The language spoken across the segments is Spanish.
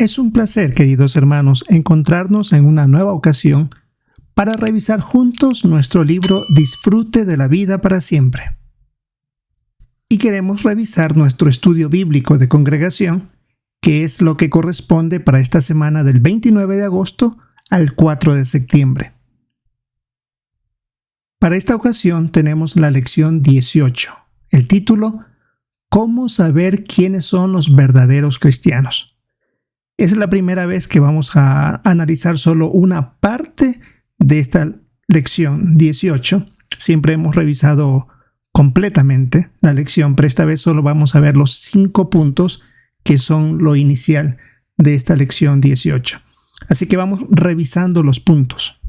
Es un placer, queridos hermanos, encontrarnos en una nueva ocasión para revisar juntos nuestro libro Disfrute de la vida para siempre. Y queremos revisar nuestro estudio bíblico de congregación, que es lo que corresponde para esta semana del 29 de agosto al 4 de septiembre. Para esta ocasión tenemos la lección 18, el título ¿Cómo saber quiénes son los verdaderos cristianos? Es la primera vez que vamos a analizar solo una parte de esta lección 18. Siempre hemos revisado completamente la lección, pero esta vez solo vamos a ver los 5 puntos que son lo inicial de esta lección 18. Así que vamos revisando los puntos.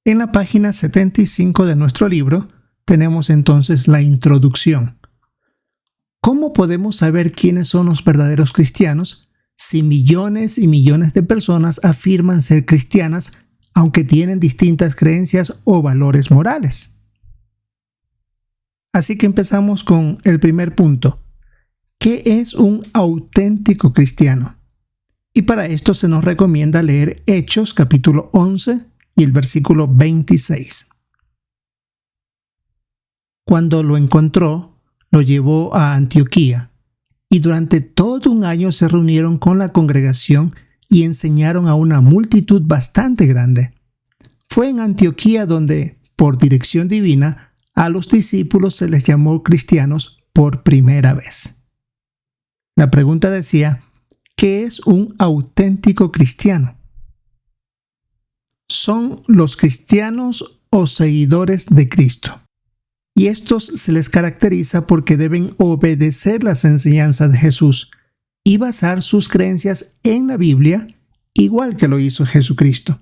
En la página 75 de nuestro libro tenemos entonces la introducción. ¿Cómo podemos saber quiénes son los verdaderos cristianos si millones y millones de personas afirman ser cristianas aunque tienen distintas creencias o valores morales? Así que empezamos con el primer punto. ¿Qué es un auténtico cristiano? Y para esto se nos recomienda leer Hechos capítulo 11 y el versículo 26. Cuando lo encontró, lo llevó a Antioquía, y durante todo un año se reunieron con la congregación y enseñaron a una multitud bastante grande. Fue en Antioquía donde, por dirección divina, a los discípulos se les llamó cristianos por primera vez. La pregunta decía, ¿qué es un auténtico cristiano? Son los cristianos o seguidores de Cristo. Y estos se les caracteriza porque deben obedecer las enseñanzas de Jesús y basar sus creencias en la Biblia, igual que lo hizo Jesucristo.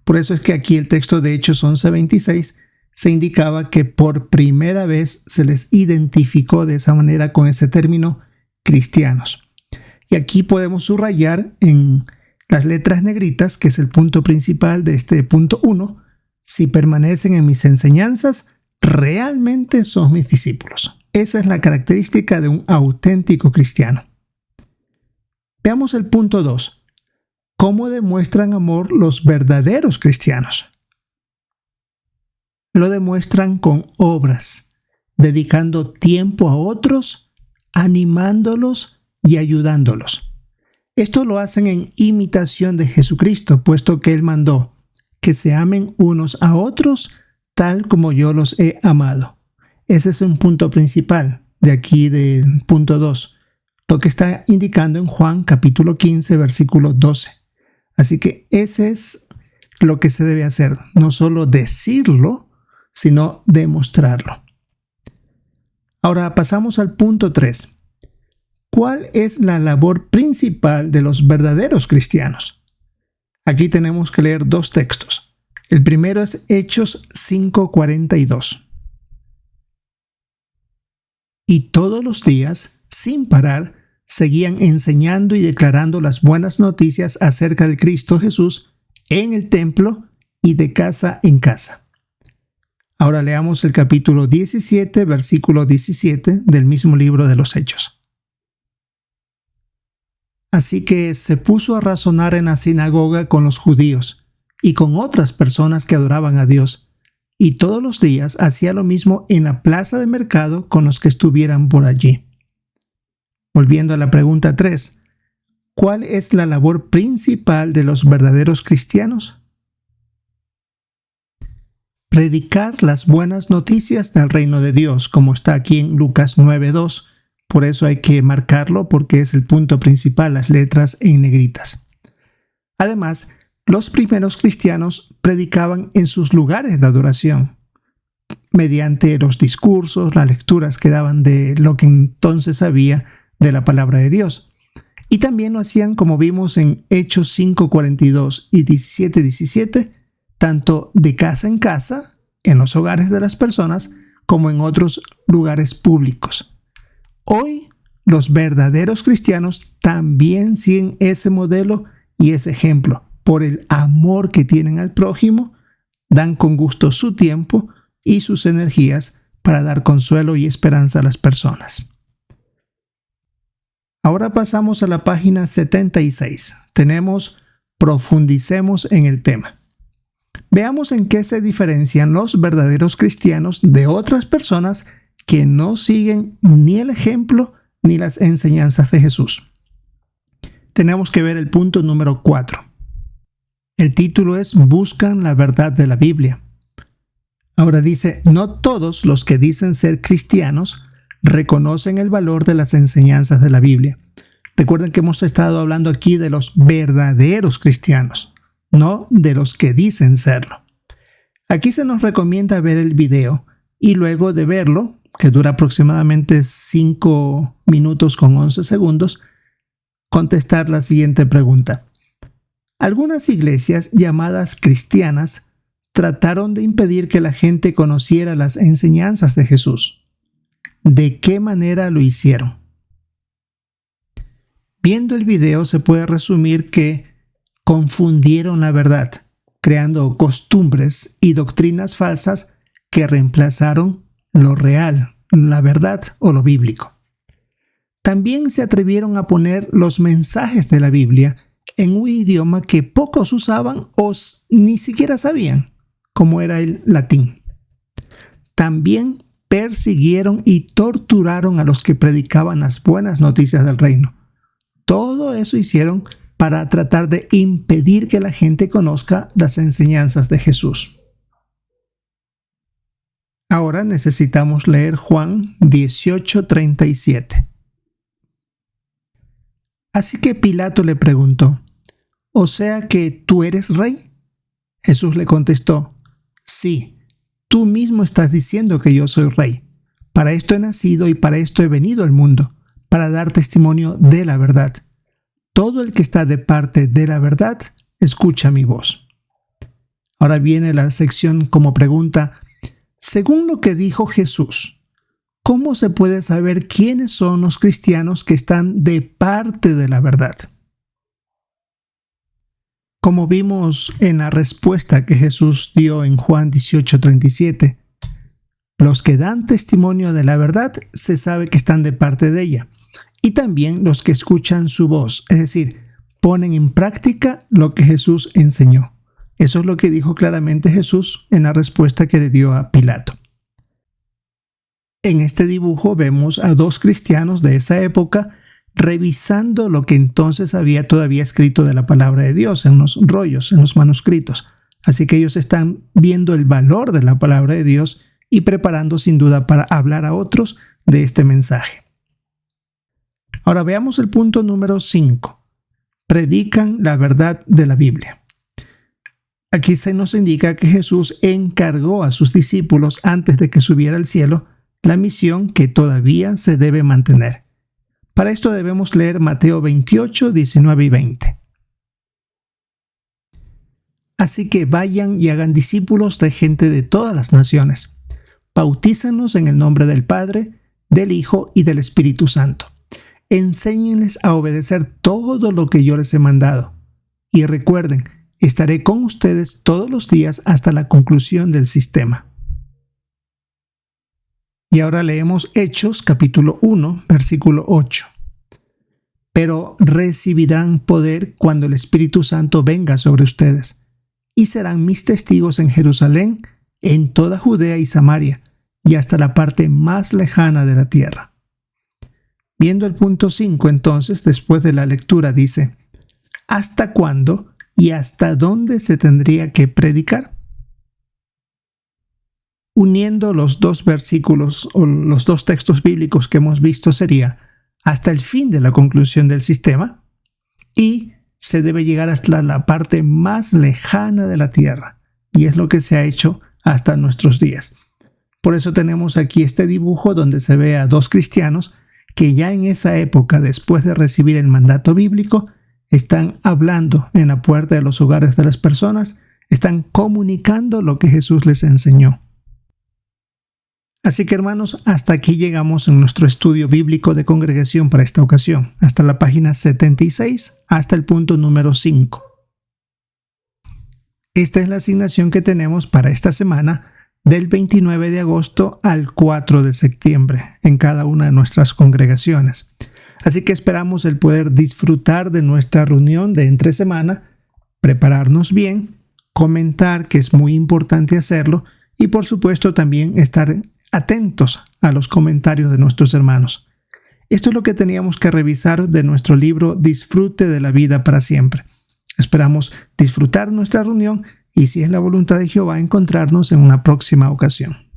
Por eso es que aquí el texto de Hechos 11:26 se indicaba que por primera vez se les identificó de esa manera con ese término cristianos. Y aquí podemos subrayar en las letras negritas, que es el punto principal de este punto 1, si permanecen en mis enseñanzas, realmente son mis discípulos. Esa es la característica de un auténtico cristiano. Veamos el punto 2. ¿Cómo demuestran amor los verdaderos cristianos? Lo demuestran con obras, dedicando tiempo a otros, animándolos y ayudándolos. Esto lo hacen en imitación de Jesucristo, puesto que Él mandó que se amen unos a otros tal como yo los he amado. Ese es un punto principal de aquí del punto 2, lo que está indicando en Juan capítulo 15, versículo 12. Así que ese es lo que se debe hacer, no solo decirlo, sino demostrarlo. Ahora pasamos al punto 3. ¿Cuál es la labor principal de los verdaderos cristianos? Aquí tenemos que leer 2 textos. El primero es Hechos 5:42. Y todos los días, sin parar, seguían enseñando y declarando las buenas noticias acerca del Cristo Jesús en el templo y de casa en casa. Ahora leamos el capítulo 17, versículo 17 del mismo libro de los Hechos. Así que se puso a razonar en la sinagoga con los judíos y con otras personas que adoraban a Dios, y todos los días hacía lo mismo en la plaza de mercado con los que estuvieran por allí. Volviendo a la pregunta 3, ¿cuál es la labor principal de los verdaderos cristianos? Predicar las buenas noticias del reino de Dios, como está aquí en Lucas 9:2. Por eso hay que marcarlo porque es el punto principal, las letras en negritas. Además, los primeros cristianos predicaban en sus lugares de adoración, mediante los discursos, las lecturas que daban de lo que entonces había de la palabra de Dios. Y también lo hacían, como vimos en Hechos 5:42 y 17:17, tanto de casa en casa, en los hogares de las personas, como en otros lugares públicos. Hoy, los verdaderos cristianos también siguen ese modelo y ese ejemplo. Por el amor que tienen al prójimo, dan con gusto su tiempo y sus energías para dar consuelo y esperanza a las personas. Ahora pasamos a la página 76. Tenemos Profundicemos en el tema. Veamos en qué se diferencian los verdaderos cristianos de otras personas que no siguen ni el ejemplo ni las enseñanzas de Jesús. Tenemos que ver el punto número 4. El título es Buscan la verdad de la Biblia. Ahora dice, no todos los que dicen ser cristianos reconocen el valor de las enseñanzas de la Biblia. Recuerden que hemos estado hablando aquí de los verdaderos cristianos, no de los que dicen serlo. Aquí se nos recomienda ver el video y luego de verlo, que dura aproximadamente 5 minutos con 11 segundos, contestar la siguiente pregunta. Algunas iglesias llamadas cristianas trataron de impedir que la gente conociera las enseñanzas de Jesús. ¿De qué manera lo hicieron? Viendo el video se puede resumir que confundieron la verdad, creando costumbres y doctrinas falsas que reemplazaron lo real, la verdad o lo bíblico. También se atrevieron a poner los mensajes de la Biblia en un idioma que pocos usaban o ni siquiera sabían, como era el latín. También persiguieron y torturaron a los que predicaban las buenas noticias del reino. Todo eso hicieron para tratar de impedir que la gente conozca las enseñanzas de Jesús. Ahora necesitamos leer Juan 18:37. Así que Pilato le preguntó, ¿o sea que tú eres rey? Jesús le contestó, sí, tú mismo estás diciendo que yo soy rey. Para esto he nacido y para esto he venido al mundo, para dar testimonio de la verdad. Todo el que está de parte de la verdad, escucha mi voz. Ahora viene la sección como pregunta, según lo que dijo Jesús, ¿cómo se puede saber quiénes son los cristianos que están de parte de la verdad? Como vimos en la respuesta que Jesús dio en Juan 18:37, los que dan testimonio de la verdad se sabe que están de parte de ella. Y también los que escuchan su voz, es decir, ponen en práctica lo que Jesús enseñó. Eso es lo que dijo claramente Jesús en la respuesta que le dio a Pilato. En este dibujo vemos a 2 cristianos de esa época revisando lo que entonces había todavía escrito de la palabra de Dios en los rollos, en los manuscritos. Así que ellos están viendo el valor de la palabra de Dios y preparando sin duda para hablar a otros de este mensaje. Ahora veamos el punto número 5. Predican la verdad de la Biblia. Aquí se nos indica que Jesús encargó a sus discípulos antes de que subiera al cielo la misión que todavía se debe mantener. Para esto debemos leer Mateo 28, 19 y 20. Así que vayan y hagan discípulos de gente de todas las naciones. Bautízanos en el nombre del Padre, del Hijo y del Espíritu Santo. Enséñenles a obedecer todo lo que yo les he mandado. Y recuerden, estaré con ustedes todos los días hasta la conclusión del sistema. Y ahora leemos Hechos capítulo 1, versículo 8. Pero recibirán poder cuando el Espíritu Santo venga sobre ustedes, y serán mis testigos en Jerusalén, en toda Judea y Samaria, y hasta la parte más lejana de la tierra. Viendo el punto 5, entonces, después de la lectura, dice, ¿hasta cuándo y hasta dónde se tendría que predicar? Uniendo los 2 versículos o los 2 textos bíblicos que hemos visto sería hasta el fin de la conclusión del sistema y se debe llegar hasta la parte más lejana de la tierra, y es lo que se ha hecho hasta nuestros días. Por eso tenemos aquí este dibujo donde se ve a 2 cristianos que ya en esa época, después de recibir el mandato bíblico, están hablando en la puerta de los hogares de las personas, están comunicando lo que Jesús les enseñó. Así que hermanos, hasta aquí llegamos en nuestro estudio bíblico de congregación para esta ocasión, hasta la página 76, hasta el punto número 5. Esta es la asignación que tenemos para esta semana, del 29 de agosto al 4 de septiembre, en cada una de nuestras congregaciones. Así que esperamos el poder disfrutar de nuestra reunión de entre semana, prepararnos bien, comentar, que es muy importante hacerlo, y por supuesto también estar atentos a los comentarios de nuestros hermanos. Esto es lo que teníamos que revisar de nuestro libro Disfrute de la vida para siempre. Esperamos disfrutar nuestra reunión y, si es la voluntad de Jehová, encontrarnos en una próxima ocasión.